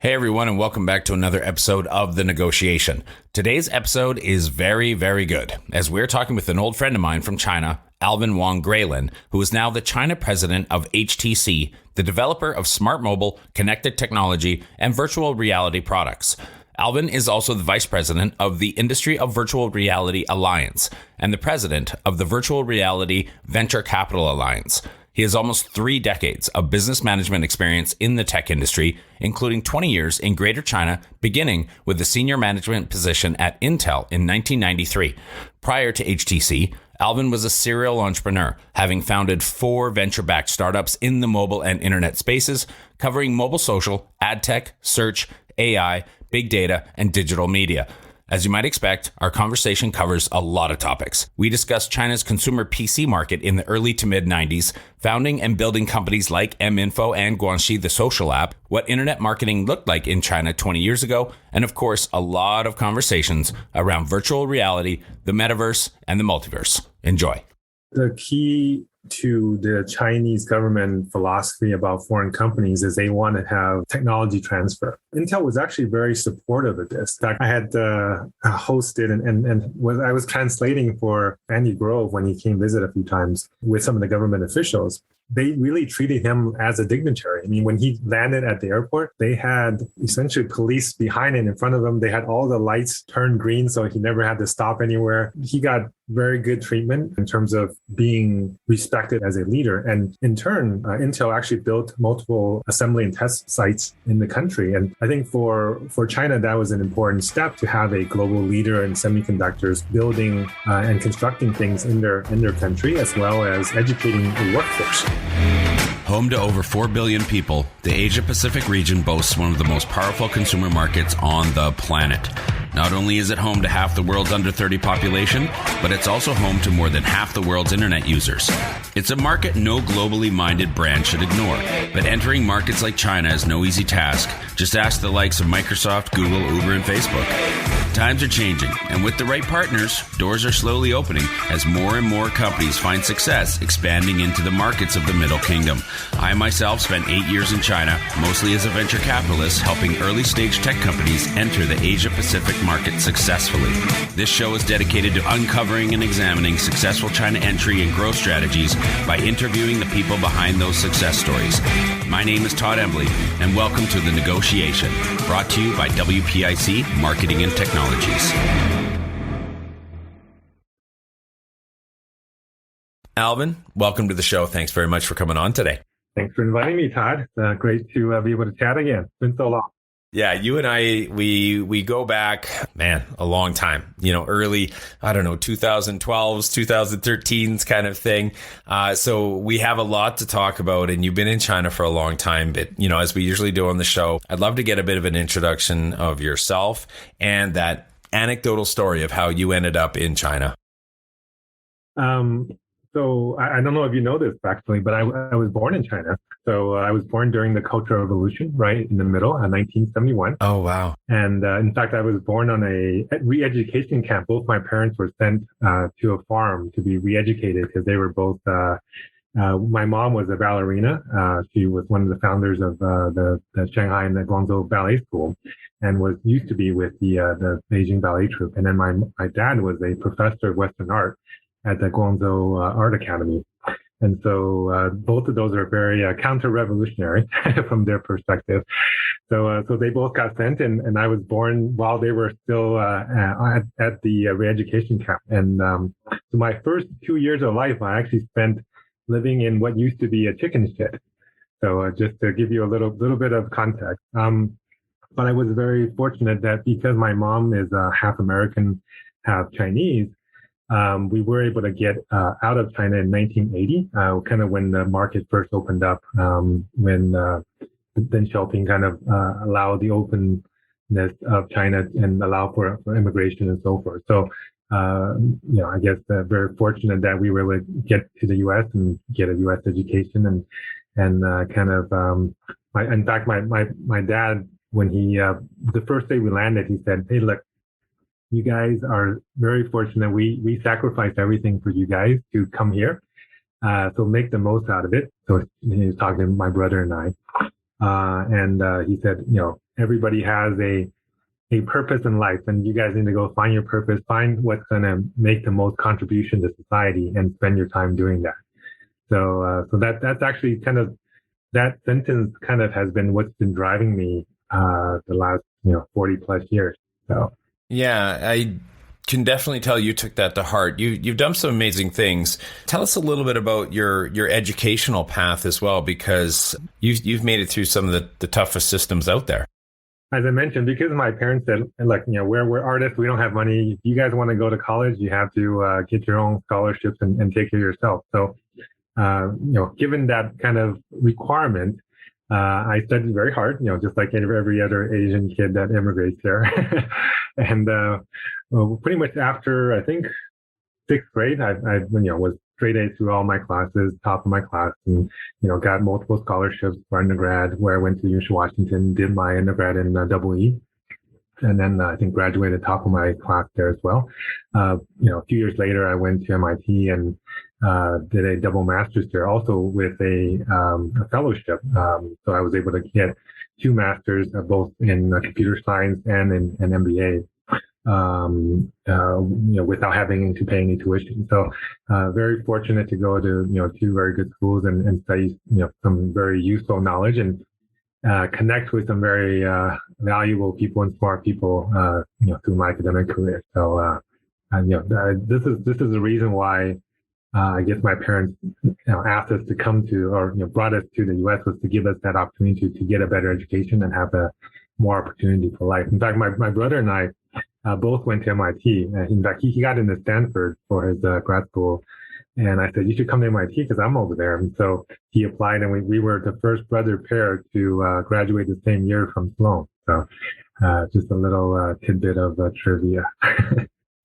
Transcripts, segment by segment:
Hey everyone, and welcome back to another episode of The Negotiation. Today's episode is very, very good, as we're talking with an old friend of mine from China, Alvin Wang Graylin, who is now the China President of HTC, the developer of smart mobile, connected technology, and virtual reality products. Alvin is also the Vice President of the Industry of Virtual Reality Alliance and the President of the Virtual Reality Venture Capital Alliance. He has almost 3 decades of business management experience in the tech industry, including 20 years in Greater China, beginning with the senior management position at Intel in 1993. Prior to HTC, Alvin was a serial entrepreneur, having founded 4 venture-backed startups in the mobile and internet spaces, covering mobile social, adtech, search, AI, big data, and digital media. As you might expect, our conversation covers a lot of topics. We discuss China's consumer PC market in the early to mid-90s, founding and building companies like mInfo and Guanxi, the social app, what internet marketing looked like in China 20 years ago, and of course, a lot of conversations around virtual reality, the metaverse, and the multiverse. Enjoy. The key to the Chinese government philosophy about foreign companies is they want to have technology transfer. Intel was actually very supportive of this. In fact, I had hosted and I was translating for Andy Grove when he came visit a few times with some of the government officials. They really treated him as a dignitary. I mean, when he landed at the airport, they had essentially police behind and in front of him. They had all the lights turned green, so he never had to stop anywhere. He got very good treatment in terms of being respected as a leader. And in turn, Intel actually built multiple assembly and test sites in the country. And I think for China, that was an important step to have a global leader in semiconductors building and constructing things in their country, as well as educating the workforce. Home to over 4 billion people, the Asia-Pacific region boasts one of the most powerful consumer markets on the planet. Not only is it home to half the world's under 30 population, but it's also home to more than half the world's internet users. It's a market no globally minded brand should ignore, but entering markets like China is no easy task. Just ask the likes of Microsoft, Google, Uber, and Facebook. Times are changing, and with the right partners, doors are slowly opening as more and more companies find success expanding into the markets of the Middle Kingdom. I myself spent 8 years in China, mostly as a venture capitalist, helping early-stage tech companies enter the Asia-Pacific market successfully. This show is dedicated to uncovering and examining successful China entry and growth strategies by interviewing the people behind those success stories. My name is Todd Embley, and welcome to The Negotiation, brought to you by WPIC Marketing and Technologies. Alvin, welcome to the show. Thanks very much for coming on today. Thanks for inviting me, Todd. It's great to be able to chat again. It's been so long. Yeah, you and I, we go back, man, a long time, early, 2012s, 2013s kind of thing. So we have a lot to talk about, and you've been in China for a long time. But, as we usually do on the show, I'd love to get a bit of an introduction of yourself and that anecdotal story of how you ended up in China. So I don't know if you know this actually, but I was born in China. So I was born during the Cultural Revolution, right in the middle, in 1971. Oh, wow. And in fact, I was born on a re-education camp. Both my parents were sent to a farm to be re-educated because they were both, my mom was a ballerina. She was one of the founders of the Shanghai and the Guangzhou Ballet School and used to be with the Beijing Ballet Troupe. And then my dad was a professor of Western art at the Guangzhou Art Academy. And so both of those are very counter-revolutionary from their perspective. So they both got sent, and I was born while they were still at the re-education camp. And so my first 2 years of life, I actually spent living in what used to be a chicken shed. So just to give you a little bit of context. But I was very fortunate that because my mom is half American, half Chinese, we were able to get out of China in 1980, kind of when the market first opened up, when Deng Xiaoping kind of allowed the openness of China and allow for immigration and so forth. So, I guess very fortunate that we were able to get to the U.S. and get a U.S. education and kind of, in fact, my dad, when he, the first day we landed, he said, "Hey, look, you guys are very fortunate. We sacrificed everything for you guys to come here. So make the most out of it." So he was talking to my brother and I. And he said, everybody has a purpose in life, and you guys need to go find your purpose, find what's going to make the most contribution to society, and spend your time doing that. So that's actually kind of, that sentence kind of has been what's been driving me the last 40 plus years. So yeah, I can definitely tell you took that to heart. You've done some amazing things. Tell us a little bit about your educational path as well, because you've made it through some of the toughest systems out there. As I mentioned, because my parents said, like, we're artists, we don't have money. If you guys want to go to college, you have to get your own scholarships and take care of yourself. So, given that kind of requirement, I studied very hard, just like every other Asian kid that immigrates there. And pretty much after, I think, sixth grade, I was straight A through all my classes, top of my class, and got multiple scholarships for undergrad, where I went to the University of Washington, did my undergrad in double E, and then I think graduated top of my class there as well. A few years later, I went to MIT and did a double master's there, also with a fellowship. So I was able to get 2 masters, both in computer science and in an MBA. Without having to pay any tuition. So, very fortunate to go to, 2 very good schools and study, some very useful knowledge and, connect with some very, valuable people and smart people, through my academic career. So, this is the reason why, I guess my parents, asked us to come to, or, brought us to the U.S. was to give us that opportunity to get a better education and have more opportunity for life. In fact, my brother and I, both went to MIT. In fact, he got into Stanford for his grad school. And I said, you should come to MIT because I'm over there. And so he applied, and we were the first brother pair to graduate the same year from Sloan. So just a little tidbit of trivia.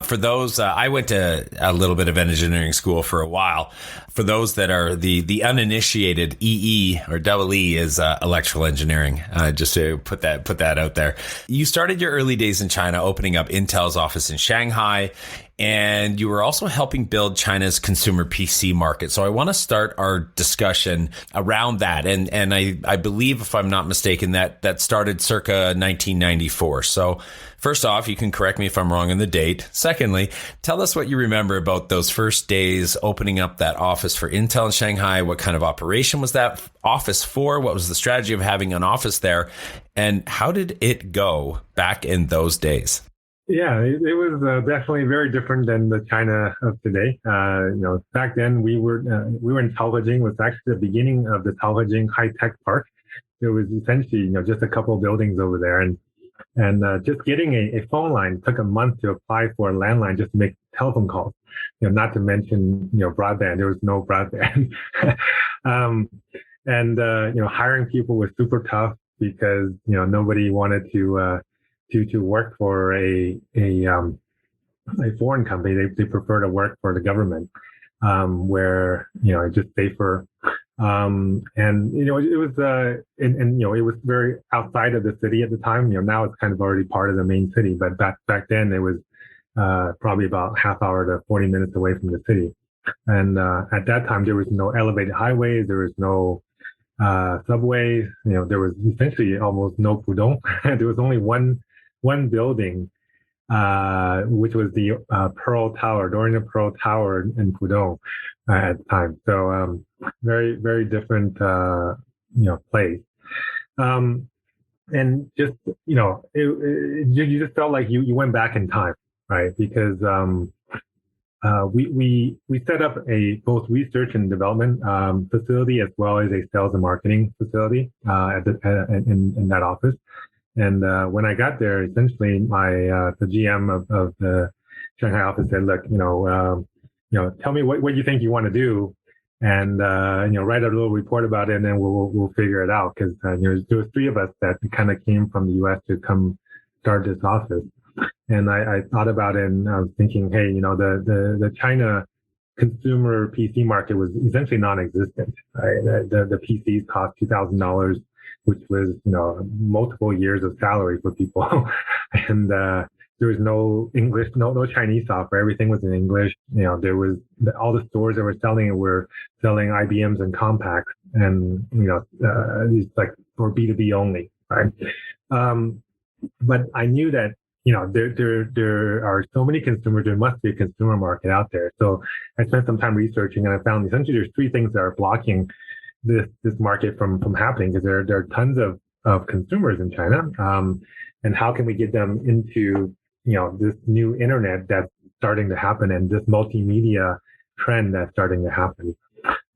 For those, I went to a little bit of engineering school for a while. For those that are the uninitiated, EE or double E is electrical engineering. Just to put that out there. You started your early days in China, opening up Intel's office in Shanghai, and you were also helping build China's consumer PC market. So I want to start our discussion around that. And I believe, if I'm not mistaken, that started circa 1994. So first off, you can correct me if I'm wrong on the date. Secondly, tell us what you remember about those first days opening up that office for Intel in Shanghai. What kind of operation was that office for? What was the strategy of having an office there? And how did it go back in those days? Yeah, it was definitely very different than the China of today. Back then we were in Taohejing. It was actually the beginning of the Taohejing High Tech Park. It was essentially, just a couple of buildings over there, and just getting a phone line took a month to apply for a landline just to make telephone calls. Not to mention, broadband. There was no broadband. Hiring people was super tough because nobody wanted to work for a foreign company. They prefer to work for the government, where it's just safer. It was it was very outside of the city at the time. Now it's kind of already part of the main city, but back then it was probably about half hour to 40 minutes away from the city. And at that time there was no elevated highways, there was no subways. There was essentially almost no pudong. There was only one building, which was the Pearl Tower, during the Pearl Tower in Pudong at the time. So very, very different, place. And just, you just felt like you went back in time, right? Because we set up a both research and development facility as well as a sales and marketing facility in that office. And when I got there, essentially the GM of the Shanghai office said, "Look, tell me what you think you want to do, and write a little report about it, and then we'll figure it out." Because there was 3 of us that kind of came from the U.S. to come start this office, and I thought about it, and I was thinking, hey, the China consumer PC market was essentially non-existent. Right? The PCs cost $2,000. Which was, multiple years of salary for people. And there was no English, no Chinese software. Everything was in English. There was all the stores that were selling IBMs and Compaqs, and these like for B2B only, right? But I knew that, there are so many consumers, there must be a consumer market out there. So I spent some time researching, and I found essentially there's three things that are blocking this market from happening, because there are tons of consumers in China. And how can we get them into, this new internet that's starting to happen, and this multimedia trend that's starting to happen.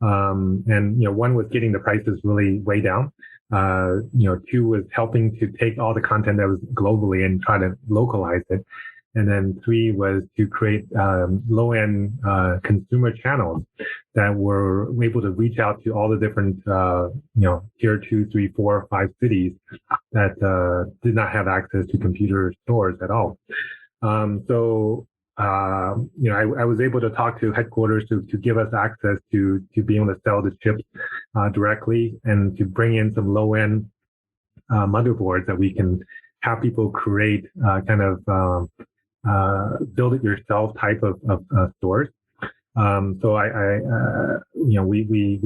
And one was getting the prices really way down. Two was helping to take all the content that was globally and try to localize it. And then three was to create low-end consumer channels that were able to reach out to all the different, tier 2, 3, 4, 5 cities that did not have access to computer stores at all. I was able to talk to headquarters to give us access to be able to sell the chips directly, and to bring in some low-end motherboards that we can have people create build it yourself type of stores. We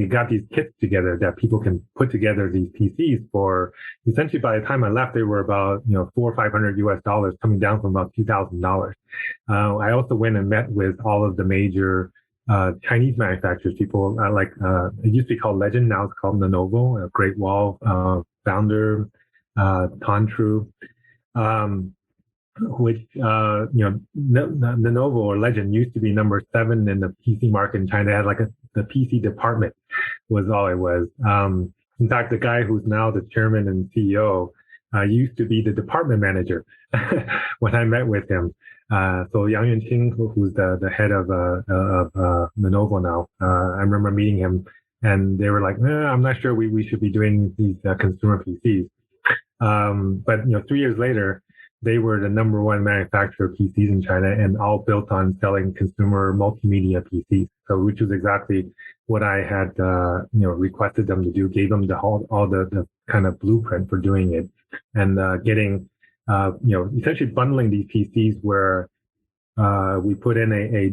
got these kits together that people can put together these PCs for, essentially by the time I left, they were about, $400 or $500 coming down from about $2,000. I also went and met with all of the major Chinese manufacturers, people it used to be called Legend, now it's called Lenovo, Great Wall, Founder, Tantru. Which, Lenovo or Legend used to be number 7 in the PC market in China. They had the PC department was all it was. In fact, the guy who's now the chairman and CEO used to be the department manager when I met with him. So Yang Yuanqing, who's the head of Lenovo now, I remember meeting him, and they were like, I'm not sure we should be doing these consumer PCs. But 3 years later, they were the number 1 manufacturer of PCs in China, and all built on selling consumer multimedia PCs. So, which was exactly what I had, requested them to do, gave them all the kind of blueprint for doing it, and getting, essentially bundling these PCs where we put in a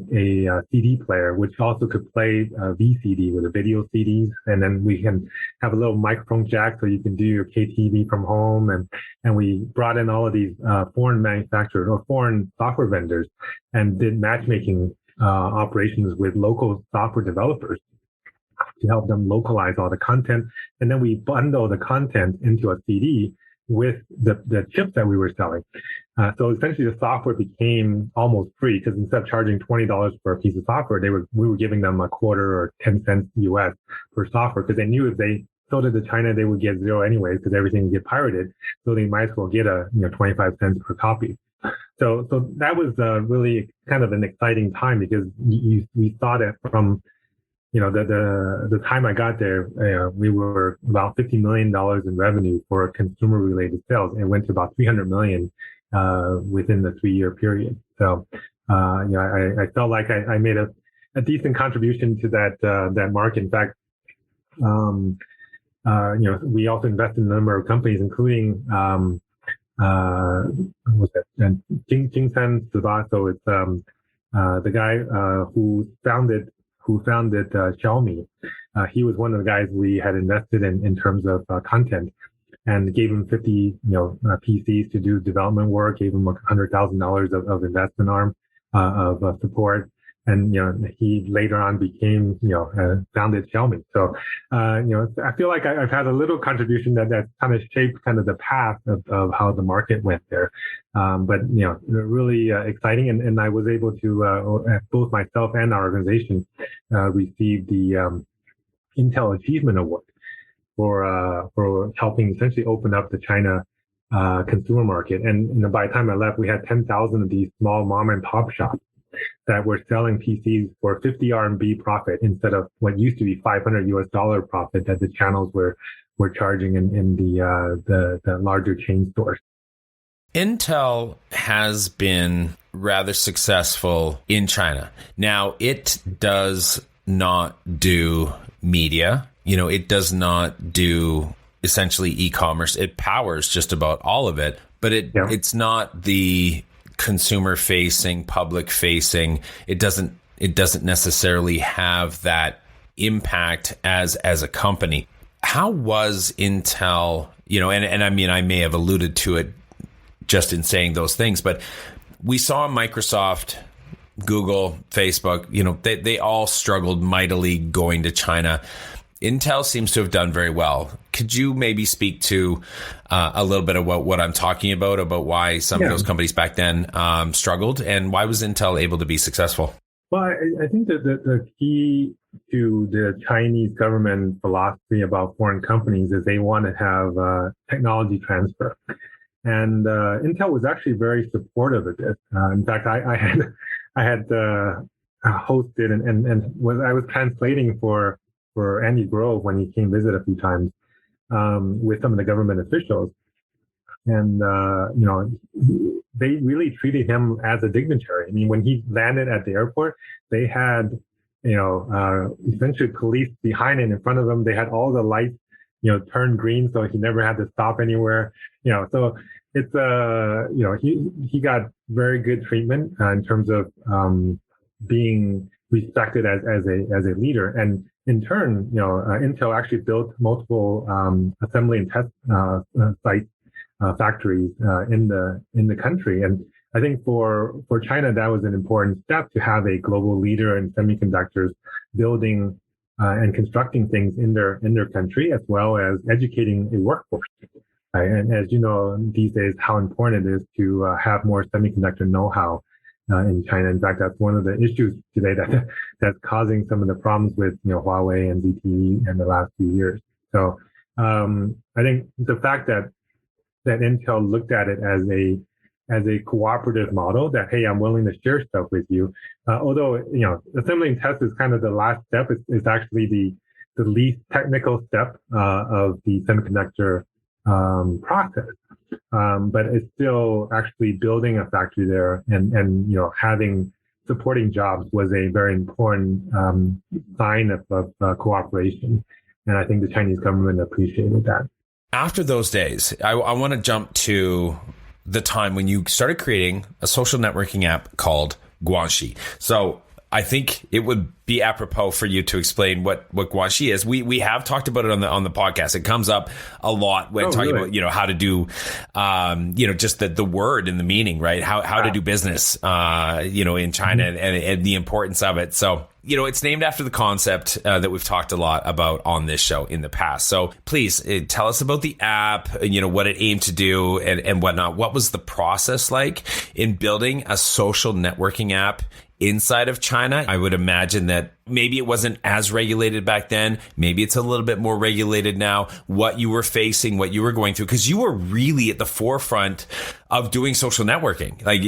CD player, which also could play VCD with the video CDs. And then we can have a little microphone jack so you can do your KTV from home. And we brought in all of these foreign manufacturers or foreign software vendors and did matchmaking operations with local software developers to help them localize all the content. And then we bundle the content into a CD with the chips that we were selling. So essentially the software became almost free, because instead of charging $20 for a piece of software, we were giving them a quarter or 10 cents US per software, because they knew if they sold it to China, they would get zero anyway, because everything would get pirated. So they might as well get 25 cents per copy. So that was really kind of an exciting time, because we saw that from the time I got there, we were about $50 million in revenue for consumer related sales. It went to about 300 million within the 3-year period. So, I felt like I made a decent contribution to that market. In fact, we also invested in a number of companies, including, what's that? Jingsan Ziba. So it's, the guy, who founded Xiaomi. He was one of the guys we had invested in terms of content, and gave him 50 PCs to do development work, gave him $100,000 of investment arm of support, and he later on became founded Xiaomi. So I feel like I've had a little contribution that kind of shaped kind of the path of how the market went there. But really exciting, and I was able to both myself and our organization receive the Intel Achievement Award for helping essentially open up the China consumer market. And by the time I left, we had 10,000 of these small mom and pop shops that were selling PCs for 50 RMB profit instead of what used to be $500 profit that the channels were charging in the larger chain stores. Intel has been rather successful in China. Now, it does not do media. It does not do essentially e-commerce. It powers just about all of it, but it's not the consumer facing, public facing. It doesn't necessarily have that impact as a company. How was Intel, and I mean, I may have alluded to it just in saying those things, but we saw Microsoft, Google, Facebook, they all struggled mightily going to China. Intel seems to have done very well. Could you maybe speak to a little bit about what I'm talking about why some of those companies back then struggled, and why was Intel able to be successful? Well, I think that the key to the Chinese government philosophy about foreign companies is they want to have technology transfer. And Intel was actually very supportive of this. In fact, I had hosted and I was translating for Andy Grove when he came visit a few times with some of the government officials. And, they really treated him as a dignitary. I mean, when he landed at the airport, they had, essentially police behind and in front of him. They had all the lights, turned green, so he never had to stop anywhere. So it's, he got very good treatment in terms of being respected as a leader. And in turn, Intel actually built multiple assembly and test sites. Factories in the country, and I think for China that was an important step to have a global leader in semiconductors, building and constructing things in their country, as well as educating a workforce. Right? And as you know, these days how important it is to have more semiconductor know-how in China. In fact, that's one of the issues today that's causing some of the problems with Huawei and ZTE in the last few years. So I think the fact that Intel looked at it as a cooperative model that, hey, I'm willing to share stuff with you. Although, assembly and test is kind of the last step. It's actually the least technical step of the semiconductor process. But it's still actually building a factory there and having supporting jobs was a very important sign of cooperation. And I think the Chinese government appreciated that. After those days, I want to jump to the time when you started creating a social networking app called Guanxi. So I think it would be apropos for you to explain what Guanxi is. We have talked about it on the podcast. It comes up a lot when talking about how to do just the word and the meaning, right? How to do business in China and the importance of it. So it's named after the concept that we've talked a lot about on this show in the past. So please tell us about the app, what it aimed to do and whatnot. What was the process like in building a social networking app inside of China? I would imagine that maybe it wasn't as regulated back then. Maybe it's a little bit more regulated now. What you were facing, what you were going through, because you were really at the forefront of doing social networking. Like,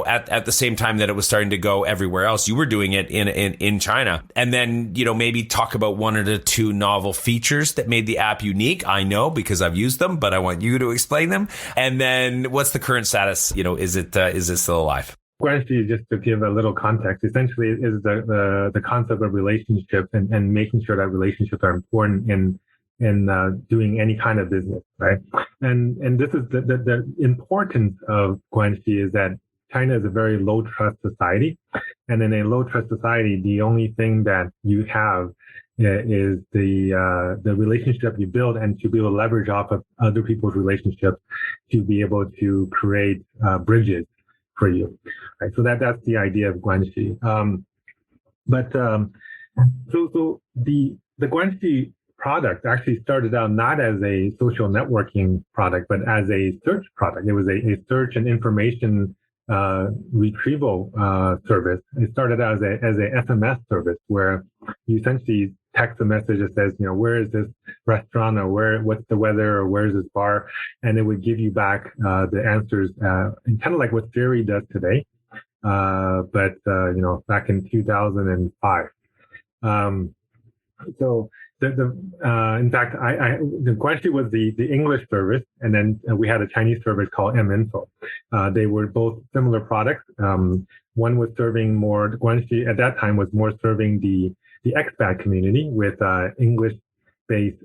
at the same time that it was starting to go everywhere else, you were doing it in China. And then, maybe talk about one or two novel features that made the app unique. I know because I've used them, but I want you to explain them. And then what's the current status? Is it still alive? Guanxi, just to give a little context, essentially is the concept of relationship and making sure that relationships are important in doing any kind of business, right? And this is the importance of Guanxi is that China is a very low trust society, and in a low trust society, the only thing that you have is the relationship you build, and to be able to leverage off of other people's relationships to be able to create bridges for you, right? So that's the idea of Guanxi. So the Guanxi product actually started out not as a social networking product, but as a search product. It was a search and information retrieval service. It started out as a SMS service where you essentially text a message that says, where is this restaurant, or what's the weather, or where's this bar, and it would give you back the answers, and kind of like what Siri does today, but back in 2005. So in fact, the Guanxi was the English service, and then we had a Chinese service called mInfo. They were both similar products. One was serving more, Guanxi at that time was more serving the expat community with English-based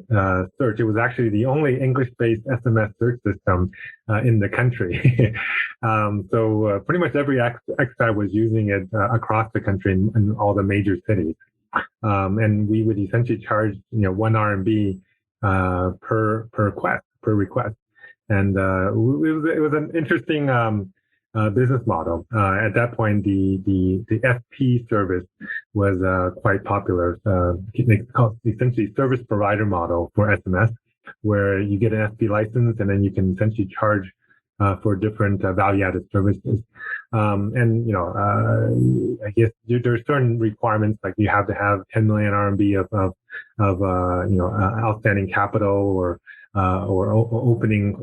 search. It was actually the only English-based SMS search system in the country. So pretty much every expat was using it across the country in all the major cities. And we would essentially charge, 1 RMB per request. And it was an interesting business model. At that point, the SP service was quite popular. It's called essentially service provider model for SMS, where you get an SP license and then you can essentially charge for different value-added services. I guess there's certain requirements, like you have to have 10 million RMB of outstanding capital or opening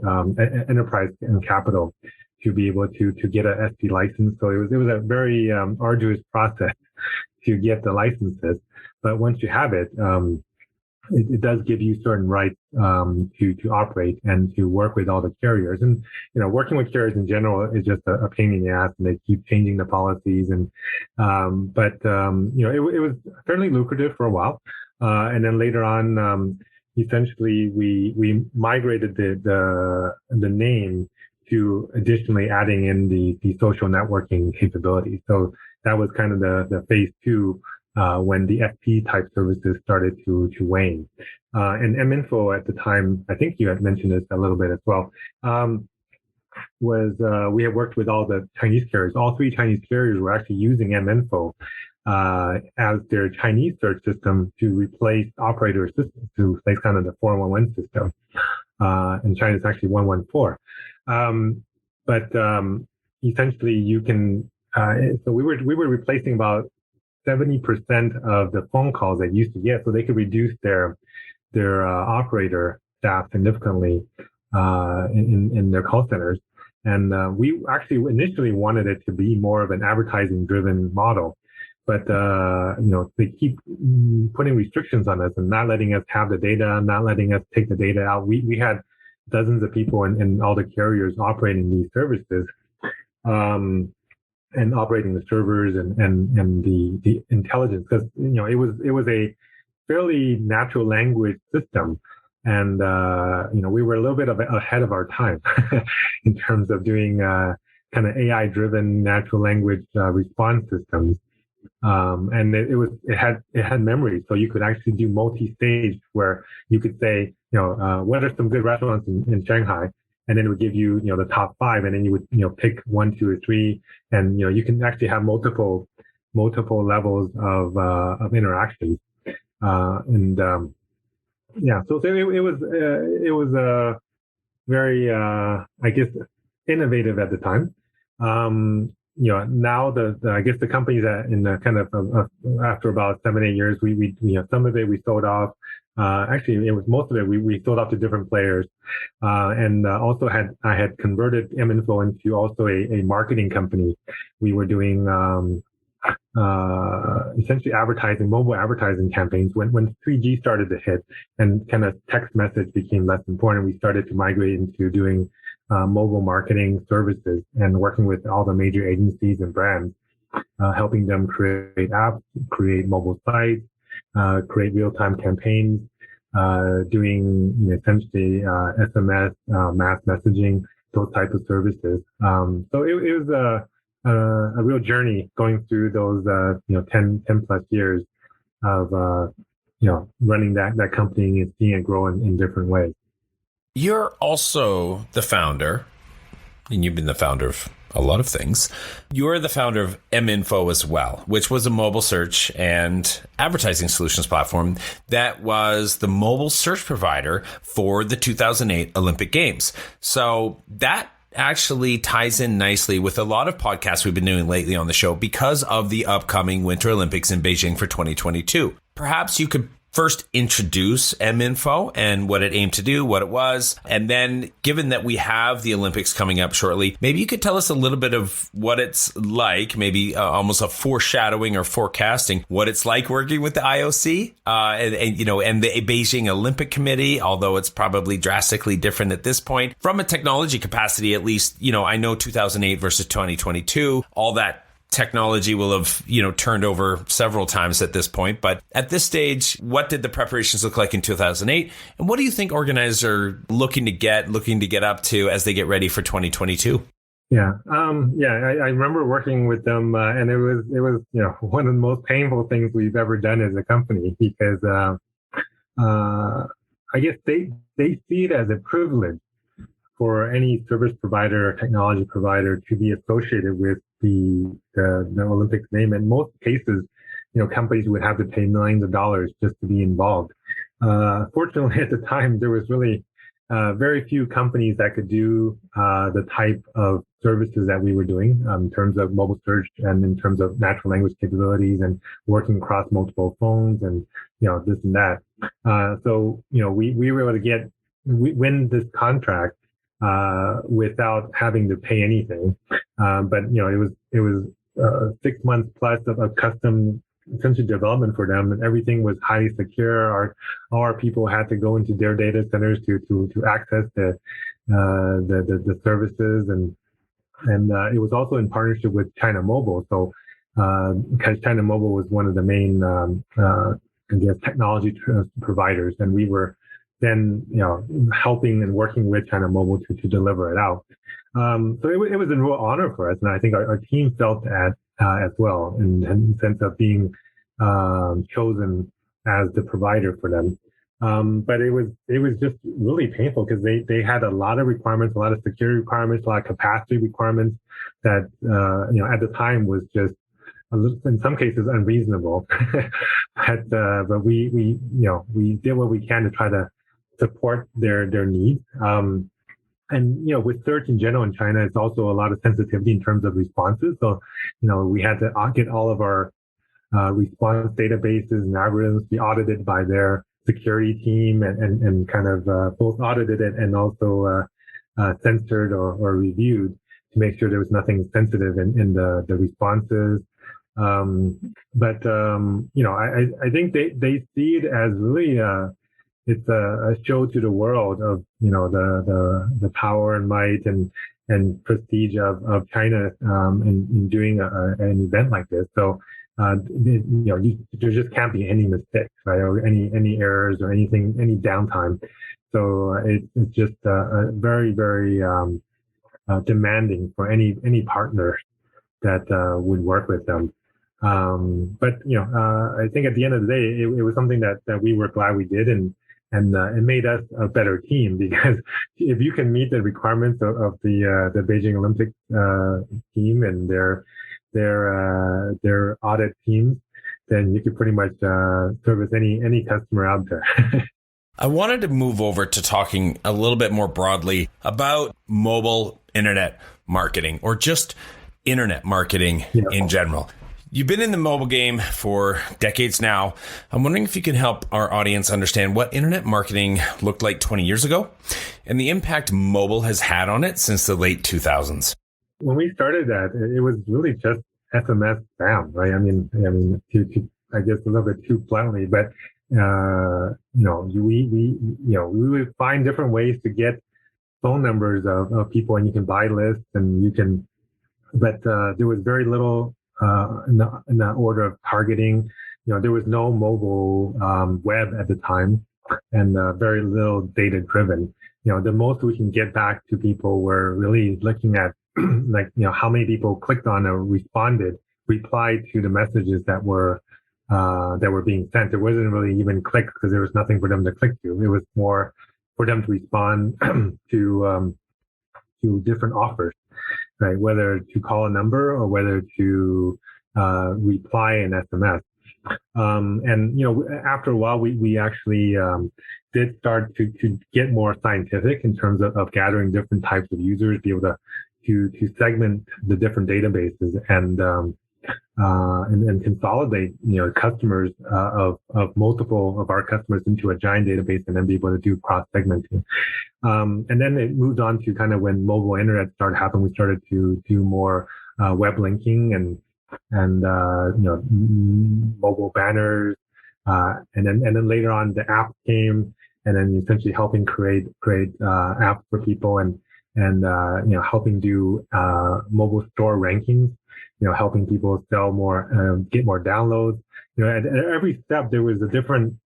enterprise and capital to be able to get a SP license. So it was a very arduous process to get the licenses. But once you have it, it does give you certain rights to operate and to work with all the carriers. And working with carriers in general is just a pain in the ass, and they keep changing the policies. And it was fairly lucrative for a while, and then later on, essentially we migrated the name to additionally adding in the social networking capabilities. So that was kind of the phase two. When the FP type services started to wane. And mInfo at the time, I think you had mentioned this a little bit as well, we had worked with all the Chinese carriers. All three Chinese carriers were actually using mInfo as their Chinese search system to replace operator systems, to replace kind of the 411 system. In China, it's actually 114. Essentially, you can. So we were replacing about 70% of the phone calls they used to get, so they could reduce their operator staff significantly in their call centers. And we actually initially wanted it to be more of an advertising-driven model, but they keep putting restrictions on us and not letting us have the data, not letting us take the data out. We had dozens of people in all the carriers operating these services. And operating the servers and the intelligence, because it was a fairly natural language system, and we were a little bit ahead of our time in terms of doing kind of AI driven natural language response systems, and it had memory, so you could actually do multi-stage where you could say what are some good restaurants in Shanghai. And then it would give you, the top 5, and then you would, pick 1, 2, or 3, and you can actually have multiple levels of interactions, So it was very, I guess, innovative at the time. Now I guess the companies that in the kind of after about 7-8 years, we some of it we sold off. Actually, it was most of it we sold off to different players, and also I had converted mInfo into also a marketing company. We were doing essentially mobile advertising campaigns. When 3G started to hit and kind of text message became less important, we started to migrate into doing mobile marketing services and working with all the major agencies and brands, helping them create apps, create mobile sites, create real-time campaigns, doing essentially SMS, mass messaging, those types of services. So it was a real journey going through those 10 plus years of running that company and seeing it grow in different ways. You're also the founder, and you've been the founder of a lot of things. You're the founder of mInfo as well, which was a mobile search and advertising solutions platform that was the mobile search provider for the 2008 Olympic Games. So that actually ties in nicely with a lot of podcasts we've been doing lately on the show because of the upcoming Winter Olympics in Beijing for 2022. Perhaps you could first introduce mInfo and what it aimed to do, what it was. And then given that we have the Olympics coming up shortly, maybe you could tell us a little bit of what it's like, maybe almost a foreshadowing or forecasting what it's like working with the IOC and the Beijing Olympic Committee, although it's probably drastically different at this point. From a technology capacity, at least, I know 2008 versus 2022, all that technology will have, turned over several times at this point. But at this stage, what did the preparations look like in 2008? And what do you think organizers are looking to get up to as they get ready for 2022? Yeah. I remember working with them, and it was one of the most painful things we've ever done as a company, because I guess they see it as a privilege for any service provider or technology provider to be associated with the Olympics name. In most cases, companies would have to pay millions of dollars just to be involved. Fortunately, at the time, there was really very few companies that could do the type of services that we were doing in terms of mobile search and in terms of natural language capabilities and working across multiple phones and this and that. So we were able to win this contract without having to pay anything. But it was 6 months plus of custom essentially development for them, and everything was highly secure. All our people had to go into their data centers to access the services, and it was also in partnership with China Mobile. So because China Mobile was one of the main technology providers, and we were then helping and working with China Mobile to deliver it out. So it was a real honor for us, and I think our team felt that as well, in the sense of being chosen as the provider for them. But it was just really painful because they had a lot of requirements, a lot of security requirements, a lot of capacity requirements that at the time was just in some cases unreasonable. but we did what we can to try to support their needs. And with search in general in China, it's also a lot of sensitivity in terms of responses. So we had to get all of our response databases and algorithms be audited by their security team and kind of both audited it and also censored or reviewed to make sure there was nothing sensitive in the responses. But I think they see it as really it's a show to the world of the power and might and prestige of China in doing an event like this. So there just can't be any mistakes, right, or any errors or anything, any downtime. So it's just very, very demanding for any partner that would work with them. But I think at the end of the day, it was something that we were glad we did, and it made us a better team, because if you can meet the requirements of the Beijing Olympic team and their audit teams, then you could pretty much service any customer out there. I wanted to move over to talking a little bit more broadly about mobile internet marketing, or just internet marketing in general. You've been in the mobile game for decades now. I'm wondering if you can help our audience understand what internet marketing looked like 20 years ago and the impact mobile has had on it since the late 2000s. When we started that, it was really just SMS spam, right? I mean, to I guess a little bit too bluntly, but we would find different ways to get phone numbers of people, and you can buy lists, and you can, but there was very little in the order of targeting. There was no mobile web at the time, and very little data driven. The most we can get back to people were really looking at how many people clicked on or replied to the messages that were being sent. It wasn't really even clicks, because there was nothing for them to click to. It was more for them to respond to different offers, right? Whether to call a number or whether to reply an SMS. And after a while, we actually did start to get more scientific in terms of gathering different types of users, be able to segment the different databases and consolidate customers of multiple of our customers into a giant database, and then be able to do cross segmenting. And then it moved on to kind of when mobile internet started happening, we started to do more web linking and mobile banners, and then later on the app came, and then essentially helping create apps for people and helping do mobile store rankings, helping people sell more, get more downloads. At every step there was a different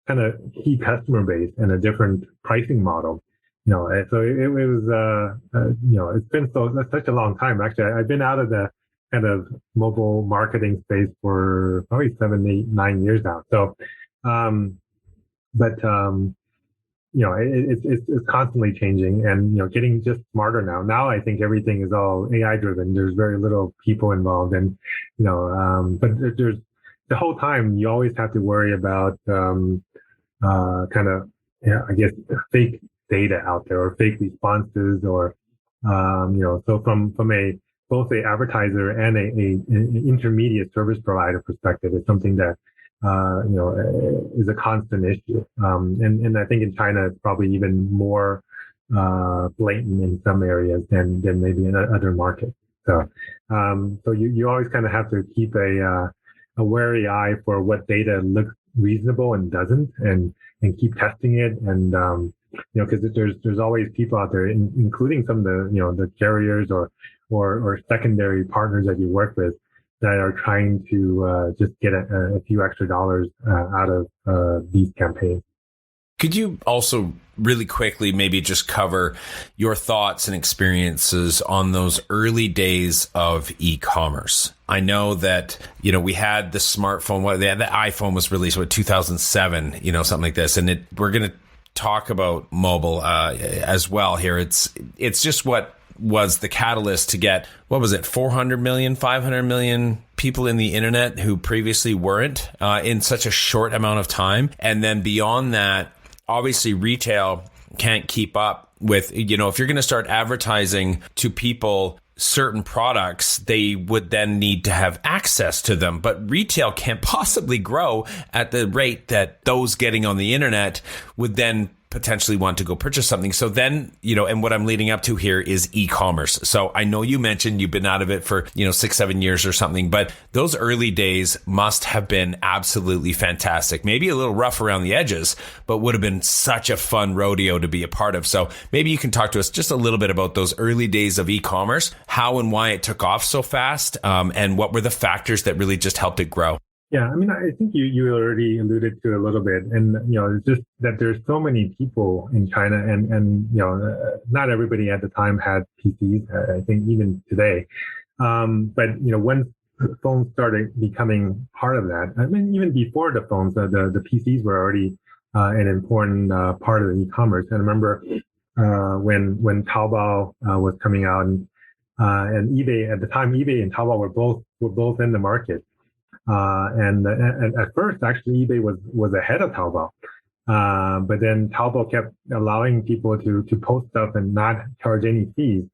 kind of key customer base and a different pricing model. So it was it's been such a long time. Actually, I've been out of the kind of mobile marketing space for probably 7, 8, 9 years now. So but it's constantly changing and, getting just smarter now. Now I think everything is all AI driven. There's very little people involved, and, but there's the whole time you always have to worry about, kind of, I guess, fake data out there or fake responses or, so from both a advertiser and an intermediate service provider perspective, it's something that, is a constant issue. And I think in China, it's probably even more blatant in some areas than maybe in other markets. So you always kind of have to keep a wary eye for what data looks reasonable and doesn't, and keep testing it. And, because there's always people out there, including some of the carriers or secondary partners that you work with, that are trying to just get a few extra dollars out of these campaigns. Could you also really quickly maybe just cover your thoughts and experiences on those early days of e-commerce? I know that, we had the smartphone, the iPhone was released, 2007, something like this. And we're going to talk about mobile as well here. It's just what was the catalyst to get, 400 million, 500 million people in the internet who previously weren't in such a short amount of time. And then beyond that, obviously retail can't keep up with, if you're going to start advertising to people certain products, they would then need to have access to them. But retail can't possibly grow at the rate that those getting on the internet would then potentially want to go purchase something. So then, and what I'm leading up to here is e-commerce. So I know you mentioned you've been out of it for, 6-7 years or something, but those early days must have been absolutely fantastic. Maybe a little rough around the edges, but would have been such a fun rodeo to be a part of. So maybe you can talk to us just a little bit about those early days of e-commerce, how and why it took off so fast, and what were the factors that really just helped it grow. Yeah, I mean, I think you already alluded to a little bit, and it's just that there's so many people in China, and not everybody at the time had PCs. I think even today, but when phones started becoming part of that, I mean, even before the phones, the PCs were already an important part of the e-commerce. And I remember when Taobao was coming out, and eBay at the time, eBay and Taobao were both in the market. And at first, actually, eBay was ahead of Taobao. But then Taobao kept allowing people to post stuff and not charge any fees.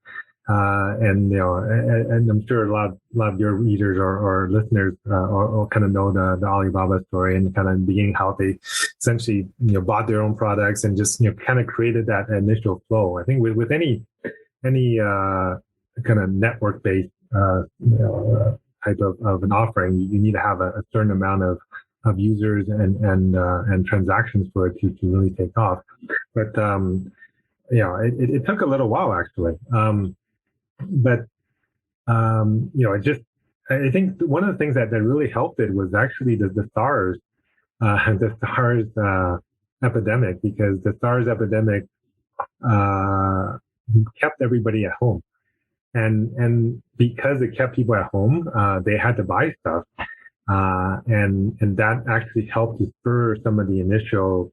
And I'm sure a lot of your readers or listeners or kind of know the Alibaba story, and kind of beginning how they essentially bought their own products and just kind of created that initial flow. I think with any kind of network based type of an offering, you need to have a certain amount of users and transactions for it to really take off. But it took a little while actually. But I think one of the things that really helped it was actually the SARS epidemic, because the SARS epidemic kept everybody at home. And because it kept people at home, they had to buy stuff. And that actually helped to spur some of the initial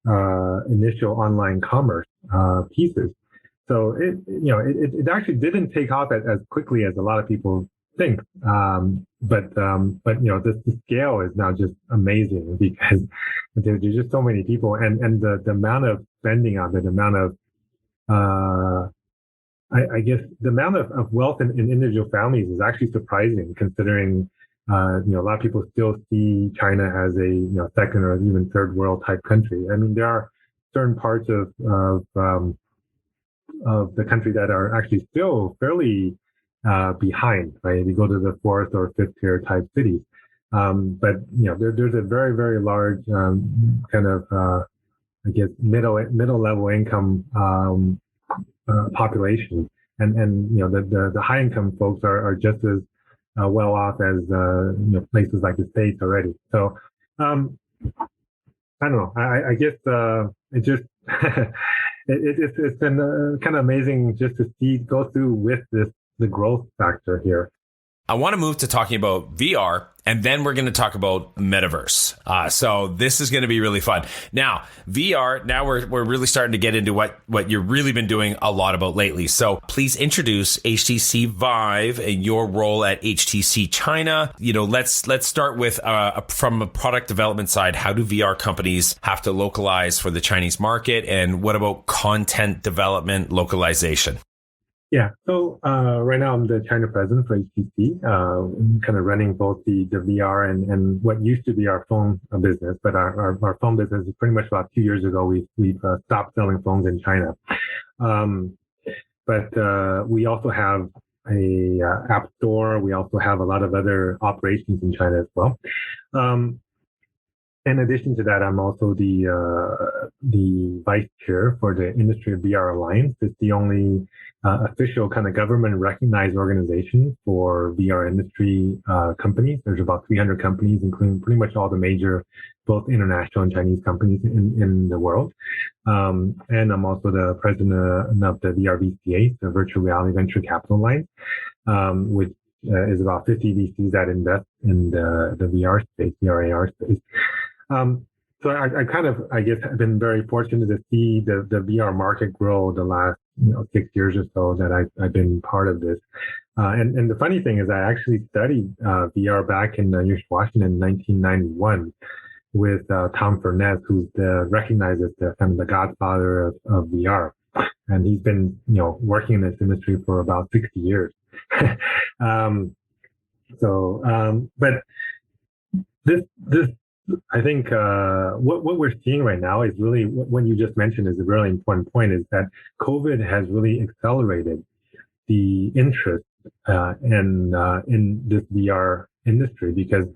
online commerce pieces. So it actually didn't take off as quickly as a lot of people think. But the scale is now just amazing, because there's just so many people, and the amount of spending on it, the amount of I guess the amount of wealth in individual families is actually surprising, considering a lot of people still see China as a second or even third world type country. I mean, there are certain parts of the country that are actually still fairly behind, right? If you go to the fourth or fifth tier type cities, but there's a very, very large kind of I guess middle level income population, and the high income folks are just as well off as places like the States already. So I don't know. I guess it just it's been kind of amazing just to go through with the growth factor here. I want to move to talking about VR, and then we're going to talk about Metaverse. So this is going to be really fun. Now, VR, now we're really starting to get into what you've really been doing a lot about lately. So please introduce HTC Vive and your role at HTC China. Let's start with from a product development side. How do VR companies have to localize for the Chinese market? And what about content development localization? Yeah. So right now I'm the China president for HTC, kind of running both the VR and what used to be our phone business. But our phone business is pretty much about 2 years ago. We've stopped selling phones in China. But we also have a app store. We also have a lot of other operations in China as well. In addition to that, I'm also the vice chair for the Industry of VR Alliance. It's the only official kind of government recognized organization for VR industry companies. There's about 300 companies, including pretty much all the major, both international and Chinese companies in the world. And I'm also the president of the VRVCA, the Virtual Reality Venture Capital Alliance, which is about 50 VCs that invest in the VR space, VR AR space. So I guess I've been very fortunate to see the VR market grow the last 6 years or so that I've been part of this. And the funny thing is I actually studied VR back in University of Washington in 1991 with Tom Furness, who's recognized as the godfather of VR. And he's been working in this industry for about 60 years. But this I think what we're seeing right now is really what you just mentioned is a really important point, is that COVID has really accelerated the interest in this VR industry, because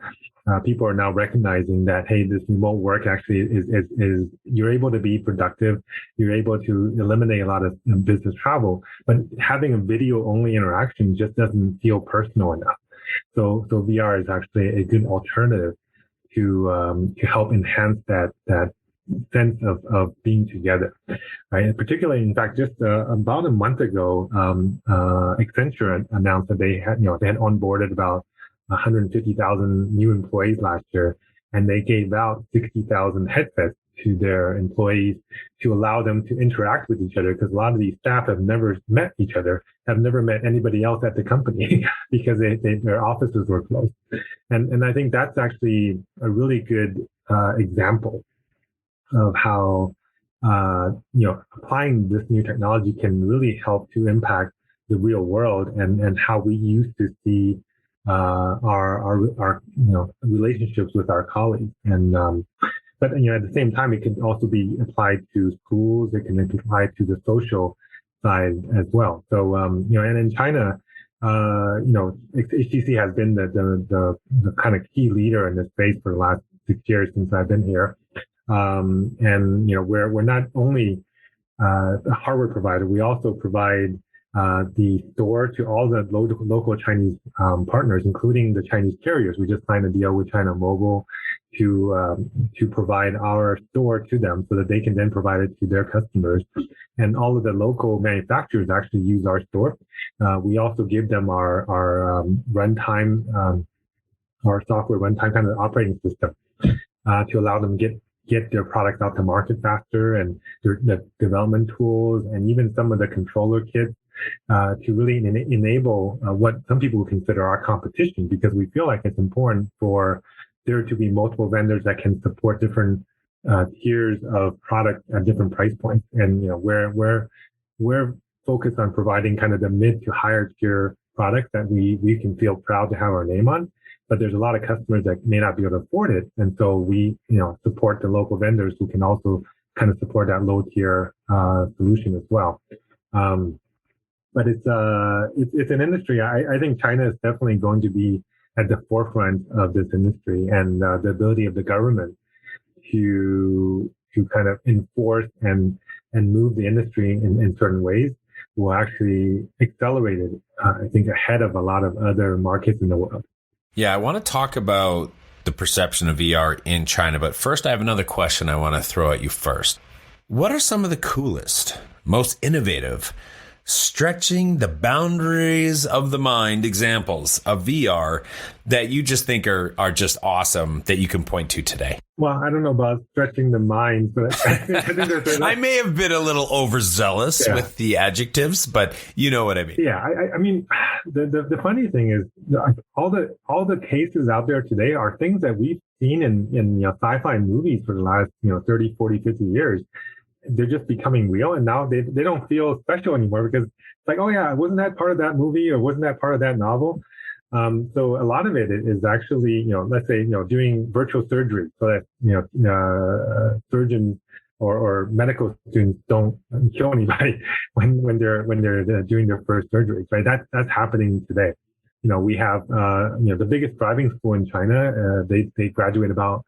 people are now recognizing that, hey, this remote work actually is you're able to be productive, you're able to eliminate a lot of business travel, but having a video only interaction just doesn't feel personal enough. So VR is actually a good alternative to help enhance that sense of being together, right? And particularly, in fact, just about a month ago, Accenture announced that they had onboarded about 150,000 new employees last year, and they gave out 60,000 headsets to their employees to allow them to interact with each other, because a lot of these staff have never met each other, have never met anybody else at the company because their offices were closed. And I think that's actually a really good example of how applying this new technology can really help to impact the real world and how we used to see our relationships with our colleagues. But at the same time, it can also be applied to schools. It can be applied to the social side as well. So and in China, HTC has been the kind of key leader in this space for the last 6 years since I've been here. We're not only a hardware provider, we also provide the store to all the local Chinese partners, including the Chinese carriers. We just signed a deal with China Mobile to provide our store to them so that they can then provide it to their customers. And all of the local manufacturers actually use our store. We also give them our runtime, our software runtime kind of operating system to allow them get their products out to market faster, and the development tools, and even some of the controller kits to really enable what some people would consider our competition, because we feel like it's important for there to be multiple vendors that can support different tiers of products at different price points. And we're focused on providing kind of the mid to higher tier products that we can feel proud to have our name on. But there's a lot of customers that may not be able to afford it, and so we support the local vendors who can also kind of support that low tier solution as well. But it's an industry. I think China is definitely going to be at the forefront of this industry, and the ability of the government to kind of enforce and move the industry in certain ways will actually accelerate it, I think, ahead of a lot of other markets in the world. Yeah, I want to talk about the perception of VR in China, but first I have another question I want to throw at you first. What are some of the coolest, most innovative stretching the boundaries of the mind examples of VR that you just think are just awesome that you can point to today? Well, I don't know about stretching the mind, but I think I may have been a little overzealous with the adjectives, but you know what I mean. Yeah, I mean, the funny thing is all the cases out there today are things that we've seen in sci-fi movies for the last 30, 40, 50 years. They're just becoming real, and now they don't feel special anymore because it's like, oh yeah, wasn't that part of that movie or wasn't that part of that novel? So a lot of it is actually, let's say, doing virtual surgery so that, surgeons or medical students don't kill anybody when they're doing their first surgery, right? That's happening today. We have, the biggest driving school in China. They graduate about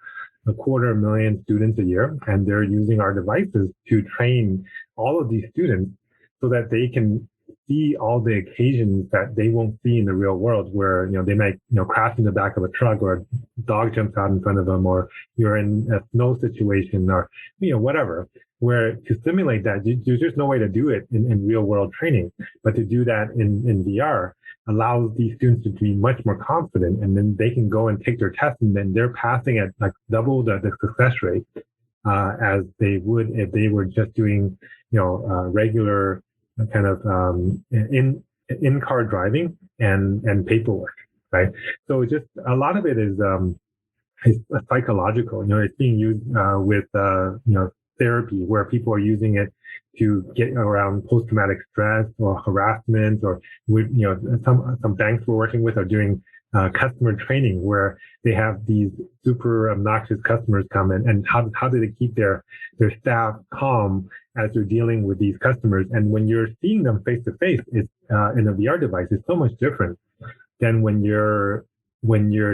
250,000 students a year, and they're using our devices to train all of these students so that they can see all the occasions that they won't see in the real world, where they might crash in the back of a truck, or a dog jumps out in front of them, or you're in a snow situation, or whatever. Where to simulate that, there's just no way to do it in real world training, but to do that in VR allows these students to be much more confident, and then they can go and take their test, and then they're passing at like double the success rate as they would if they were just doing regular kind of in-car driving and paperwork, right? So just a lot of it is psychological. It's being used with therapy, where people are using it to get around post-traumatic stress or harassment, or some banks we're working with are doing customer training, where they have these super obnoxious customers come in, and how do they keep their staff calm as they're dealing with these customers. And when you're seeing them face to face, it's in a VR device, it's so much different than when you're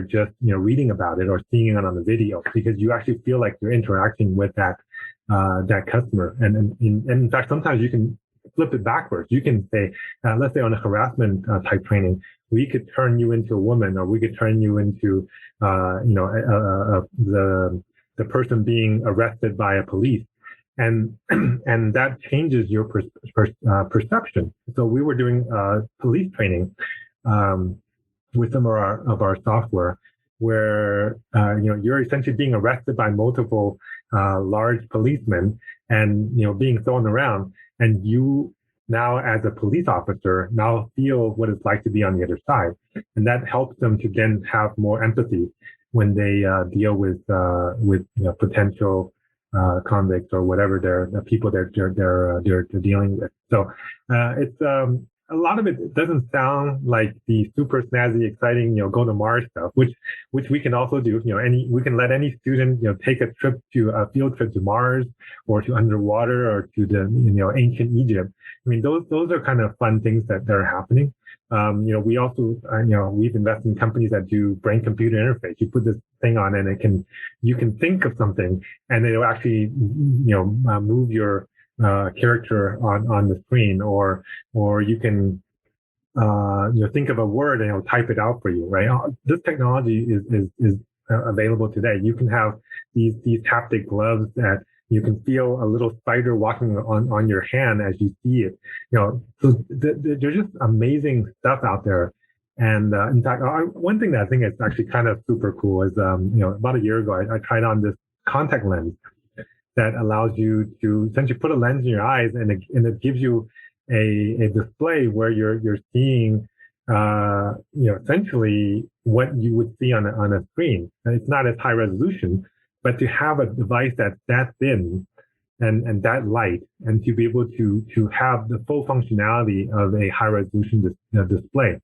just reading about it or seeing it on the video, because you actually feel like you're interacting with that customer. And in fact, sometimes you can flip it backwards. You can say, let's say on a harassment type training, we could turn you into a woman, or we could turn you into the person being arrested by a police, and that changes your perception. So we were doing police training with some of our software, where you're essentially being arrested by multiple large policemen, and being thrown around, and you now as a police officer now feel what it's like to be on the other side, and that helps them to then have more empathy when they deal with potential convicts or whatever the people they're dealing with. So it's a lot of it doesn't sound like the super snazzy, exciting, go to Mars stuff, which we can also do. We can let any student, take a field trip to Mars, or to underwater, or to the, ancient Egypt. I mean, those are kind of fun things that are happening. We also, we've invested in companies that do brain-computer interface. You put this thing on, and you can think of something, and it'll actually, move your character on the screen, or you can think of a word and it'll type it out for you, right? This technology is available today. You can have these haptic gloves that you can feel a little spider walking on your hand as you see it. So there's just amazing stuff out there. And in fact, one thing that I think is actually kind of super cool is about a year ago I tried on this contact lens that allows you to essentially put a lens in your eyes, and it gives you a display where you're seeing essentially what you would see on a screen. And it's not as high resolution, but to have a device that's that thin and that light, and to be able to have the full functionality of a high resolution display,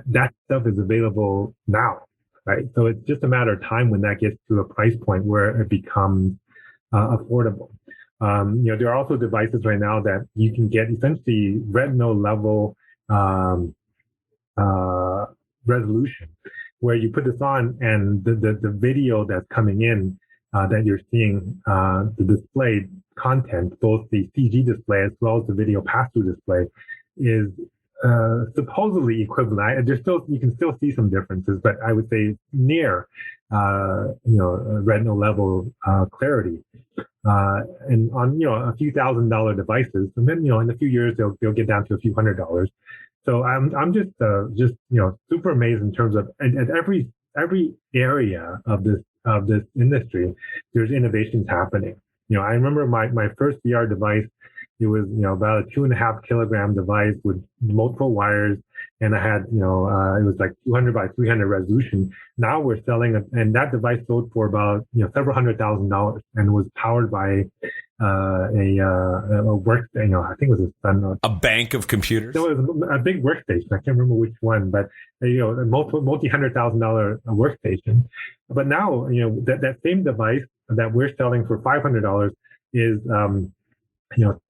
that stuff is available now, right? So it's just a matter of time when that gets to a price point where it becomes affordable. There are also devices right now that you can get essentially retinal level resolution, where you put this on, and the video that's coming in that you're seeing, the display content, both the CG display as well as the video pass-through display, is supposedly equivalent. You can still see some differences, but I would say near retinal level clarity. and on a few $1,000 devices, and then in a few years they'll get down to a few $100s. So I'm just super amazed in terms of at every area of this industry, there's innovations happening. I remember my first VR device. It was about a 2.5 kilogram device with multiple wires, and I had it was like 200 by 300 resolution. Now we're selling and that device sold for about several $100,000 and was powered by a work. I think it was a bank of computers. No, it was a big workstation. I can't remember which one, but a multi-$100,000 workstation. But now that same device that we're selling for $500 is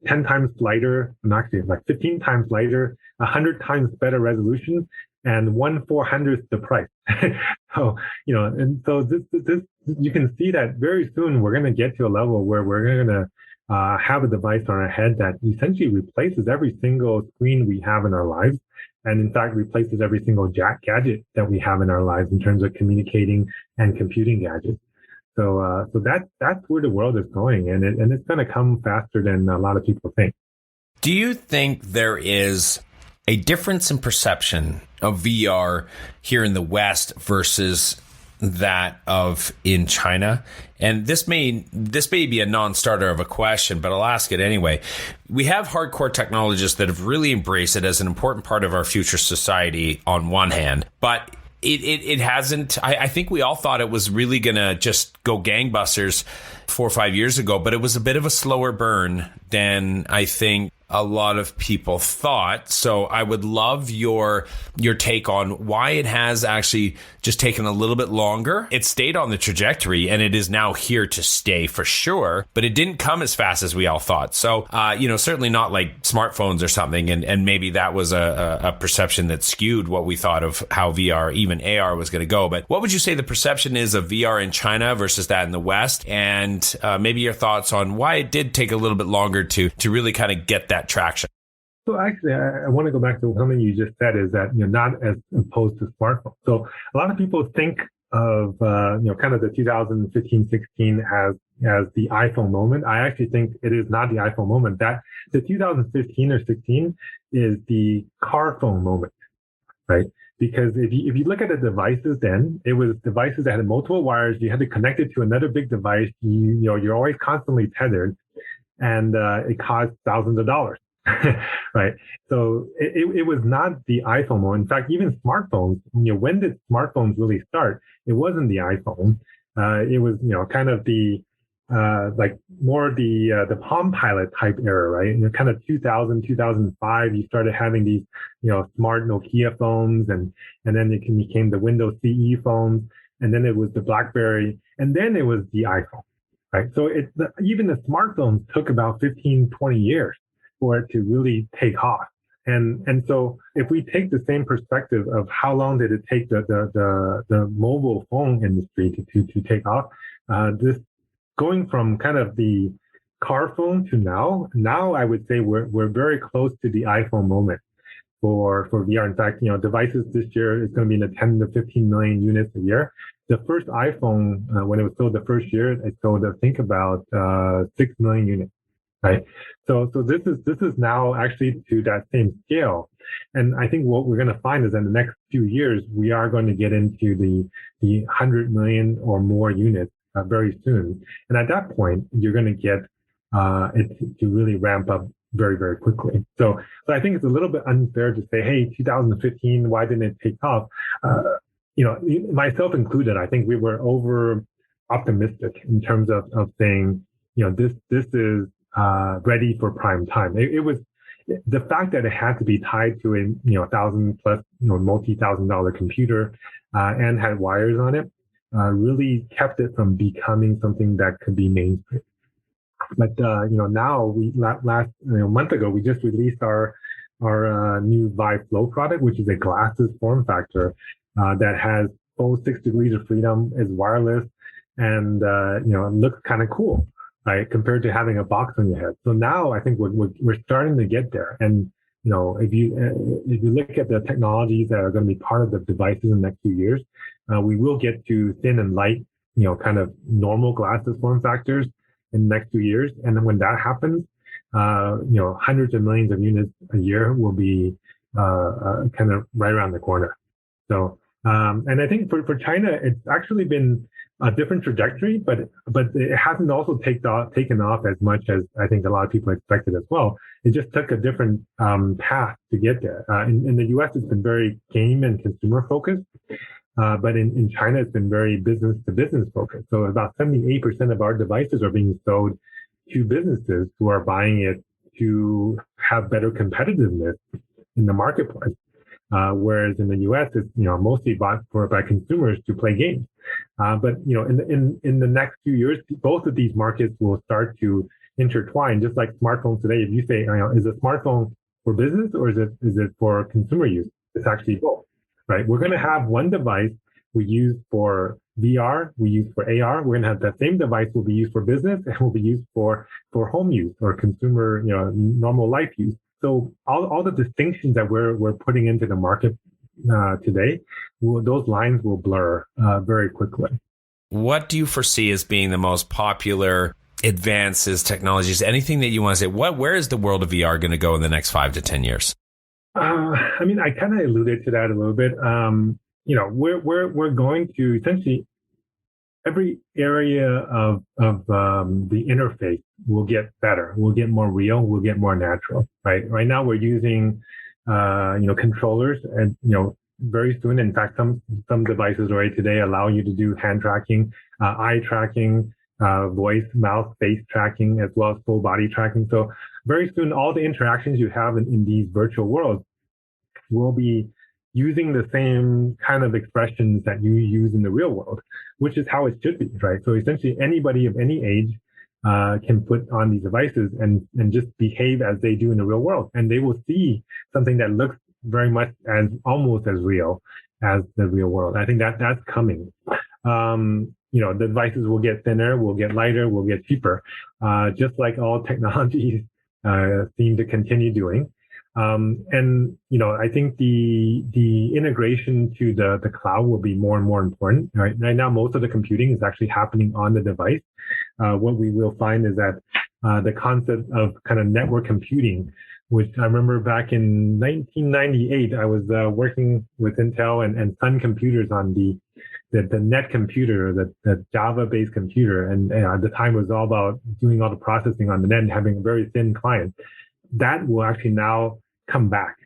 10 times lighter, and actually like 15 times lighter, 100 times better resolution, and 1/400th the price. So, and so this you can see that very soon we're going to get to a level where we're going to have a device on our head that essentially replaces every single screen we have in our lives, and in fact replaces every single gadget that we have in our lives in terms of communicating and computing gadgets. So that's where the world is going, and it's going to come faster than a lot of people think. Do you think there is a difference in perception of VR here in the West versus that of in China? And this may be a non-starter of a question, but I'll ask it anyway. We have hardcore technologists that have really embraced it as an important part of our future society on one hand, but it hasn't. I think we all thought it was really going to just go gangbusters 4 or 5 years ago, but it was a bit of a slower burn than I think a lot of people thought. So I would love your take on why it has actually just taken a little bit longer. It stayed on the trajectory and it is now here to stay for sure, but it didn't come as fast as we all thought. So, certainly not like smartphones or something. And maybe that was a perception that skewed what we thought of how VR, even AR, was going to go. But what would you say the perception is of VR in China versus that in the West? And maybe your thoughts on why it did take a little bit longer to really kind of get that traction. So actually, I want to go back to something you just said, is that not as opposed to smartphones. So a lot of people think of kind of the 2015-16 as the iPhone moment. I actually think it is not the iPhone moment. That the 2015 or 16 is the car phone moment, right? Because if you look at the devices, then it was devices that had multiple wires. You had to connect it to another big device. You're always constantly tethered, and it cost thousands of dollars. Right. So it was not the iPhone moment. In fact, even smartphones, when did smartphones really start? It wasn't the iPhone. It was, kind of the, like more the Palm Pilot type era, right? Kind of 2000, 2005, you started having these, smart Nokia phones, and then it became the Windows CE phones, and then it was the BlackBerry, and then it was the iPhone, right? So even the smartphones took about 15, 20 years for it to really take off. And so if we take the same perspective of how long did it take the mobile phone industry to take off, this going from kind of the car phone to now I would say we're very close to the iPhone moment for VR. In fact, devices this year is going to be in the 10 to 15 million units a year. The first iPhone, when it was sold the first year, it sold, I think, about 6 million units. Right. So this is now actually to that same scale. And I think what we're going to find is in the next few years, we are going to get into the 100 million or more units very soon. And at that point, you're going to get it to really ramp up very, very quickly. So I think it's a little bit unfair to say, hey, 2015, why didn't it take off? Myself included, I think we were over optimistic in terms of saying, this is ready for prime time. It was the fact that it had to be tied to a $1,000+ multi-$1,000 computer and had wires on it really kept it from becoming something that could be mainstream. But now last month ago we just released our new Vive Flow product, which is a glasses form factor that has full 6 degrees of freedom, is wireless, and looks kind of cool, right, compared to having a box on your head. So now I think we're starting to get there. And if you look at the technologies that are going to be part of the devices in the next few years, we will get to thin and light, kind of normal glasses form factors. in the next 2 years. And then when that happens, hundreds of millions of units a year will be kind of right around the corner. So, and I think for China, it's actually been a different trajectory, but it hasn't also taken off as much as I think a lot of people expected as well. It just took a different path to get there. In the US, it's been very game and consumer focused, but in China, it's been very business to business focused. So about 78% of our devices are being sold to businesses who are buying it to have better competitiveness in the marketplace. Whereas in the U.S., it's mostly bought by consumers to play games. But in the next few years, both of these markets will start to intertwine. Just like smartphones today, if you say, is a smartphone for business or is it for consumer use? It's actually both, right? We're going to have one device we use for VR, we use for AR. We're going to have that same device will be used for business and will be used for home use or consumer, normal life use. So all the distinctions that we're putting into the market today, those lines will blur very quickly. What do you foresee as being the most popular advances, technologies, anything that you want to say? Where is the world of VR going to go in the next 5 to 10 years? I kind of alluded to that a little bit. We're going to essentially every area of the interface will get better. We'll get more real. We'll get more natural. Right. Right now we're using controllers, and very soon. In fact, some devices already today allow you to do hand tracking, eye tracking, voice, mouth, face tracking, as well as full body tracking. So very soon, all the interactions you have in these virtual worlds will be using the same kind of expressions that you use in the real world, which is how it should be, right? So essentially, anybody of any age can put on these devices and just behave as they do in the real world, and they will see something that looks very much as almost as real as the real world. I think that's coming. The devices will get thinner, will get lighter, will get cheaper, just like all technologies seem to continue doing. I think the integration to the cloud will be more and more important. Right now, most of the computing is actually happening on the device. What we will find is that the concept of kind of network computing, which I remember back in 1998, I was working with Intel and Sun Computers on the net computer, the Java-based computer, and at the time it was all about doing all the processing on the net and having a very thin client. That will actually now come back,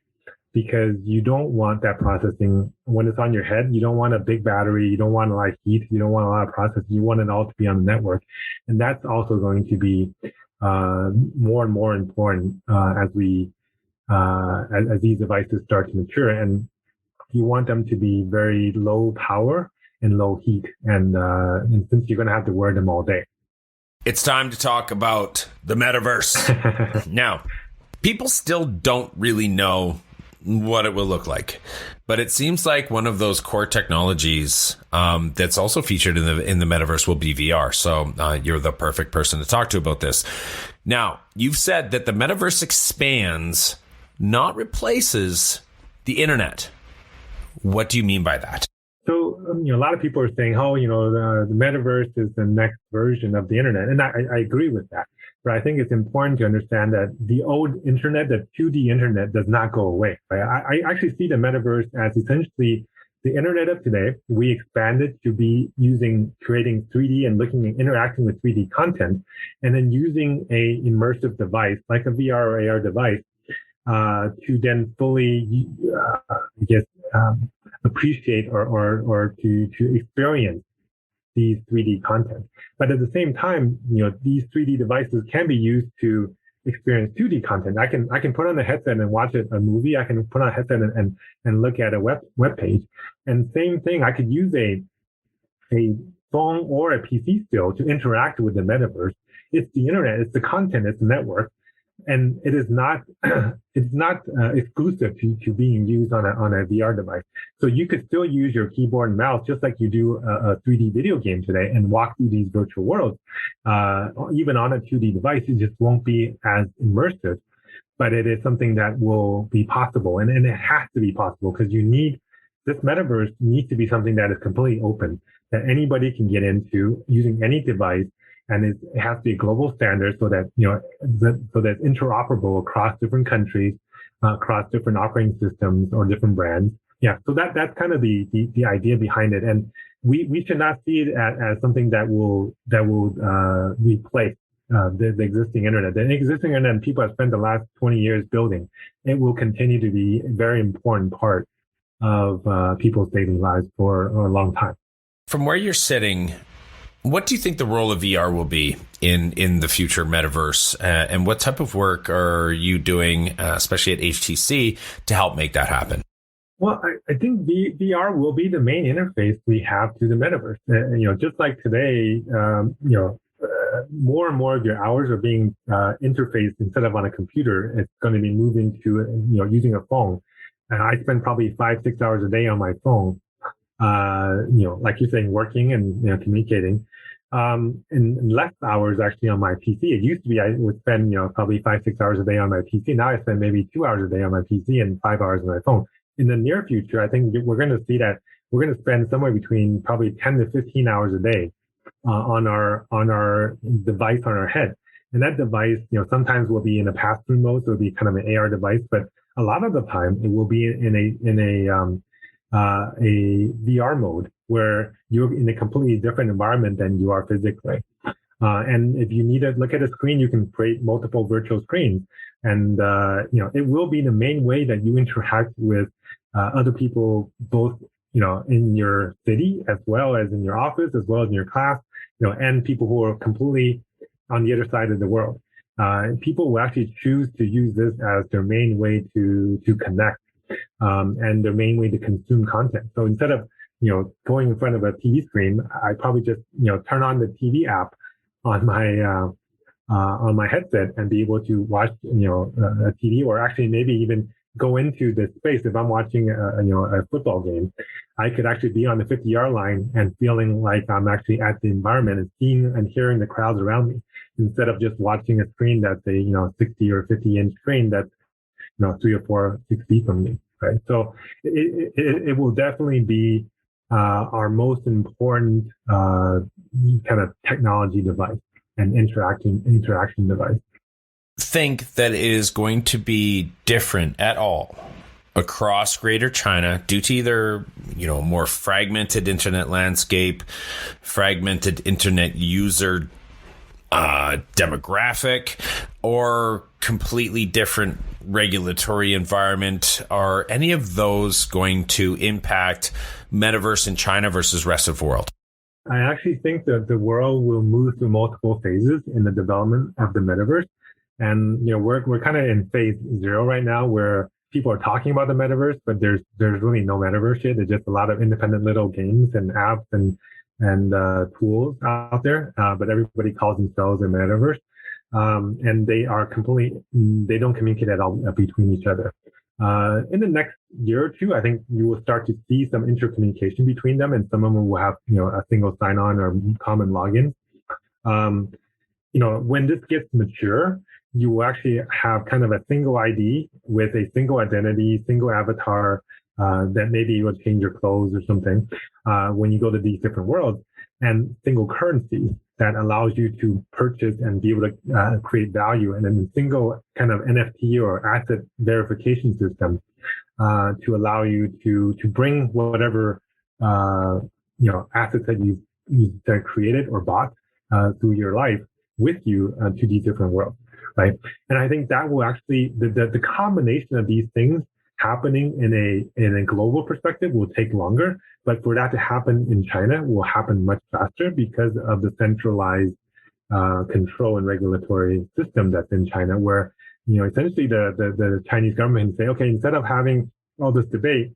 because you don't want that processing when it's on your head. You don't want a big battery. You don't want a lot of heat. You don't want a lot of processing. You want it all to be on the network. And that's also going to be more and more important as these devices start to mature. And you want them to be very low power and low heat. And since you're going to have to wear them all day. It's time to talk about the metaverse. Now, people still don't really know what it will look like, but it seems like one of those core technologies that's also featured in the metaverse will be VR. So you're the perfect person to talk to about this. Now, you've said that the metaverse expands, not replaces the internet. What do you mean by that? So, a lot of people are saying, the metaverse is the next version of the internet. And I agree with that. But I think it's important to understand that the old internet, the 2D internet, does not go away. Right? I actually see the metaverse as essentially the internet of today. We expanded to be creating 3D and looking and interacting with 3D content, and then using a immersive device like a VR or AR device to then fully, appreciate or to experience these 3D content. But at the same time, these 3D devices can be used to experience 2D content. I can put on a headset and watch a movie. I can put on a headset and look at a web page. And same thing, I could use a phone or a PC still to interact with the metaverse. It's the internet, it's the content, it's the network. And it is not exclusive to being used on a VR device. So you could still use your keyboard and mouse just like you do a 3D video game today and walk through these virtual worlds. Even on a 2D device, it just won't be as immersive, but it is something that will be possible. And it has to be possible, because this metaverse needs to be something that is completely open, that anybody can get into using any device and it has to be a global standard so that, so that it's interoperable across different countries, across different operating systems or different brands. Yeah. So that's kind of the idea behind it. And we should not see it as something that will replace the existing internet. The existing internet people have spent the last 20 years building. It will continue to be a very important part of people's daily lives for a long time. From where you're sitting, what do you think the role of VR will be in the future metaverse? And what type of work are you doing, especially at HTC, to help make that happen? Well, I think VR will be the main interface we have to the metaverse. Just like today, more and more of your hours are being interfaced instead of on a computer. It's going to be moving to, using a phone. And I spend probably 5-6 hours a day on my phone, like you're saying, working and, communicating. And less hours actually on my PC. It used to be I would spend, probably 5-6 hours a day on my PC. Now I spend maybe 2 hours a day on my PC and 5 hours on my phone. In the near future, I think we're going to see that we're going to spend somewhere between probably 10 to 15 hours a day on our device on our head. And that device, sometimes will be in a pass-through mode, so it'll be kind of an AR device, but a lot of the time it will be in a VR mode where you're in a completely different environment than you are physically. And if you need to look at a screen, you can create multiple virtual screens. And, it will be the main way that you interact with other people, both, in your city, as well as in your office, as well as in your class, and people who are completely on the other side of the world. People will actually choose to use this as their main way to connect, and their main way to consume content. So instead of, going in front of a TV screen, I probably just, turn on the TV app on my headset and be able to watch, a TV, or actually maybe even go into the space. If I'm watching a football game, I could actually be on the 50-yard line and feeling like I'm actually at the environment and seeing and hearing the crowds around me, instead of just watching a screen that's a 60 or 50-inch screen that's 3 or 4, 6 feet from me. Right. So it will definitely be our most important kind of technology device and interaction device. Think that it is going to be different at all across Greater China due to either, more fragmented internet landscape, fragmented internet user demographic, or completely different regulatory environment? Are any of those going to impact metaverse in China versus rest of the world? I actually think that the world will move through multiple phases in the development of the metaverse. And, we're kind of in phase 0 right now, where people are talking about the metaverse, but there's really no metaverse yet. There's just a lot of independent little games and apps and tools out there. But everybody calls themselves a metaverse. And they don't communicate at all between each other. In the next year or two, I think you will start to see some intercommunication between them, and some of them will have, a single sign-on or common login. When this gets mature, you will actually have kind of a single ID with a single identity, single avatar, that maybe you would change your clothes or something, when you go to these different worlds, and single currency that allows you to purchase and be able to create value, and then a single kind of NFT or asset verification system to allow you to bring whatever assets that you've created or bought through your life with you to these different worlds, right? And I think that will actually the combination of these things happening in a global perspective will take longer, but for that to happen in China will happen much faster because of the centralized control and regulatory system that's in China, where essentially the Chinese government can say, okay, instead of having all this debate,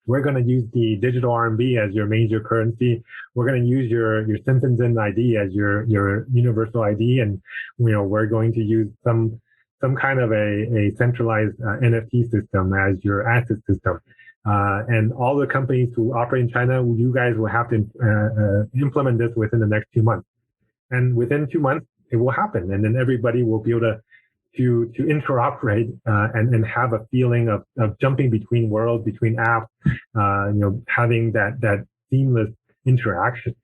we're going to use the digital RMB as your major currency. We're going to use your Shenzhen ID as your universal ID, and we're going to use some kind of a centralized NFT system as your asset system. And all the companies who operate in China, you guys will have to implement this within the next 2 months. And within 2 months, it will happen. And then everybody will be able to interoperate and have a feeling of jumping between worlds, between apps, having that seamless interaction.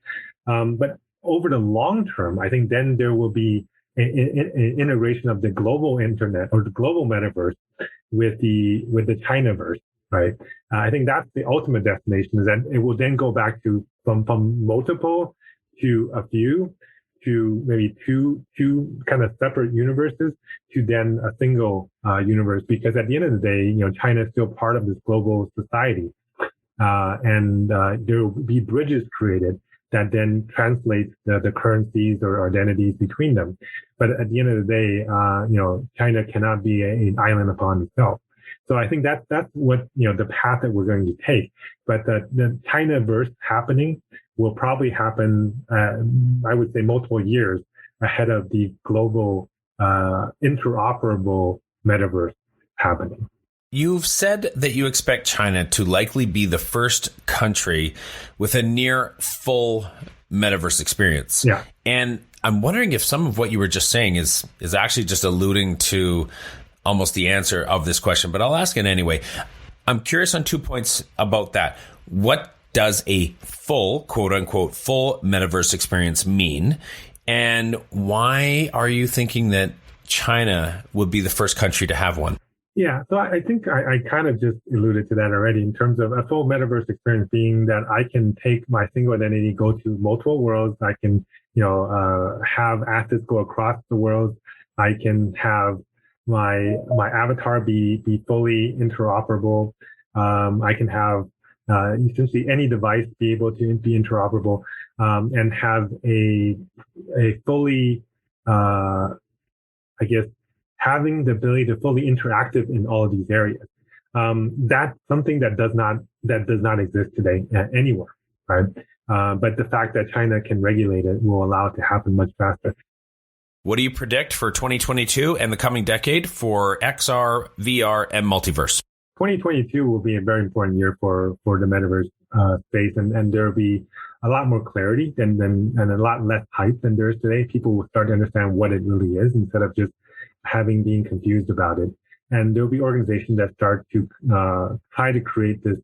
But over the long term, I think then there will be an integration of the global internet or the global metaverse with the Chinaverse, right? I think that's the ultimate destination, is that it will then go back to from multiple to a few to maybe two kind of separate universes to then a single universe. Because at the end of the day, China is still part of this global society, and there will be bridges created that then translates the currencies or identities between them. But at the end of the day, China cannot be an island upon itself. So I think that's what, the path that we're going to take. But the Chinaverse happening will probably happen, I would say, multiple years ahead of the global interoperable metaverse happening. You've said that you expect China to likely be the first country with a near full metaverse experience. Yeah. And I'm wondering if some of what you were just saying is actually just alluding to almost the answer of this question, but I'll ask it anyway. I'm curious on 2 points about that. What does a full, quote unquote, full metaverse experience mean? And why are you thinking that China would be the first country to have one? Yeah, so I think I kind of just alluded to that already in terms of a full metaverse experience being that I can take my single identity, go to multiple worlds. I can, have assets go across the world. I can have my avatar be fully interoperable. I can have essentially any device be able to be interoperable, and have a fully, having the ability to fully interactive in all of these areas. That's something that does not exist today anywhere, right? But the fact that China can regulate it will allow it to happen much faster. What do you predict for 2022 and the coming decade for XR, VR, and multiverse? 2022 will be a very important year for the metaverse space, and there will be a lot more clarity and a lot less hype than there is today. People will start to understand what it really is instead of just being confused about it. And there'll be organizations that start to try to create this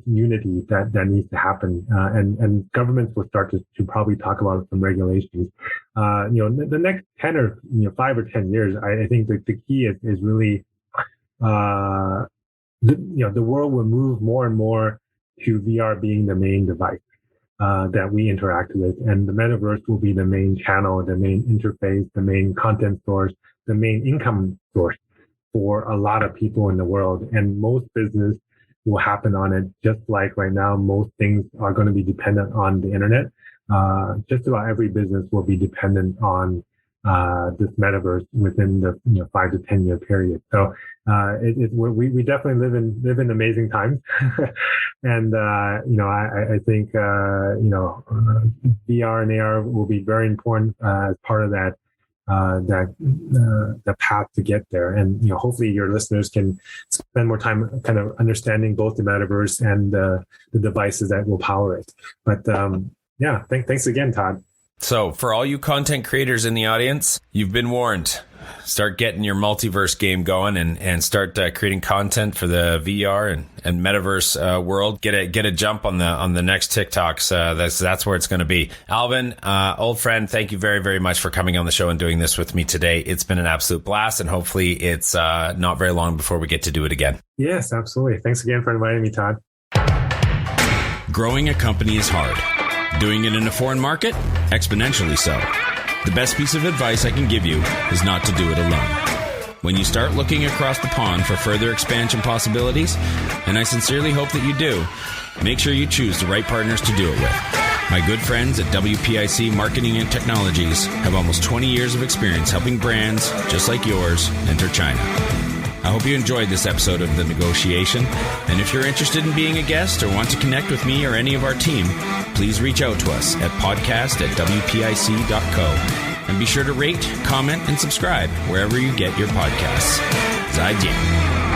unity that needs to happen. And governments will start to probably talk about some regulations. The next 10 or 5 or 10 years, I think that the key is really, the world will move more and more to VR being the main device that we interact with. And the metaverse will be the main channel, the main interface, the main content source, the main income source for a lot of people in the world. And most business will happen on it. Just like right now, most things are going to be dependent on the internet. Just about every business will be dependent on this metaverse within the 5 to 10 year period. So we definitely live in amazing times. And I think VR and AR will be very important as part of that the path to get there. And hopefully your listeners can spend more time kind of understanding both the metaverse and the devices that will power it. But thanks again, Todd. So for all you content creators in the audience, you've been warned. Start getting your multiverse game going and start creating content for the VR and metaverse world. Get a jump on the next TikToks. That's where it's going to be. Alvin, old friend, thank you very, very much for coming on the show and doing this with me today. It's been an absolute blast, and hopefully it's not very long before we get to do it again. Yes, absolutely. Thanks again for inviting me, Todd. Growing a company is hard. Doing it in a foreign market? Exponentially so. The best piece of advice I can give you is not to do it alone. When you start looking across the pond for further expansion possibilities, and I sincerely hope that you do, make sure you choose the right partners to do it with. My good friends at WPIC Marketing and Technologies have almost 20 years of experience helping brands just like yours enter China. I hope you enjoyed this episode of The Negotiation, and if you're interested in being a guest or want to connect with me or any of our team, please reach out to us at podcast@wpic.co, and be sure to rate, comment, and subscribe wherever you get your podcasts. 再见。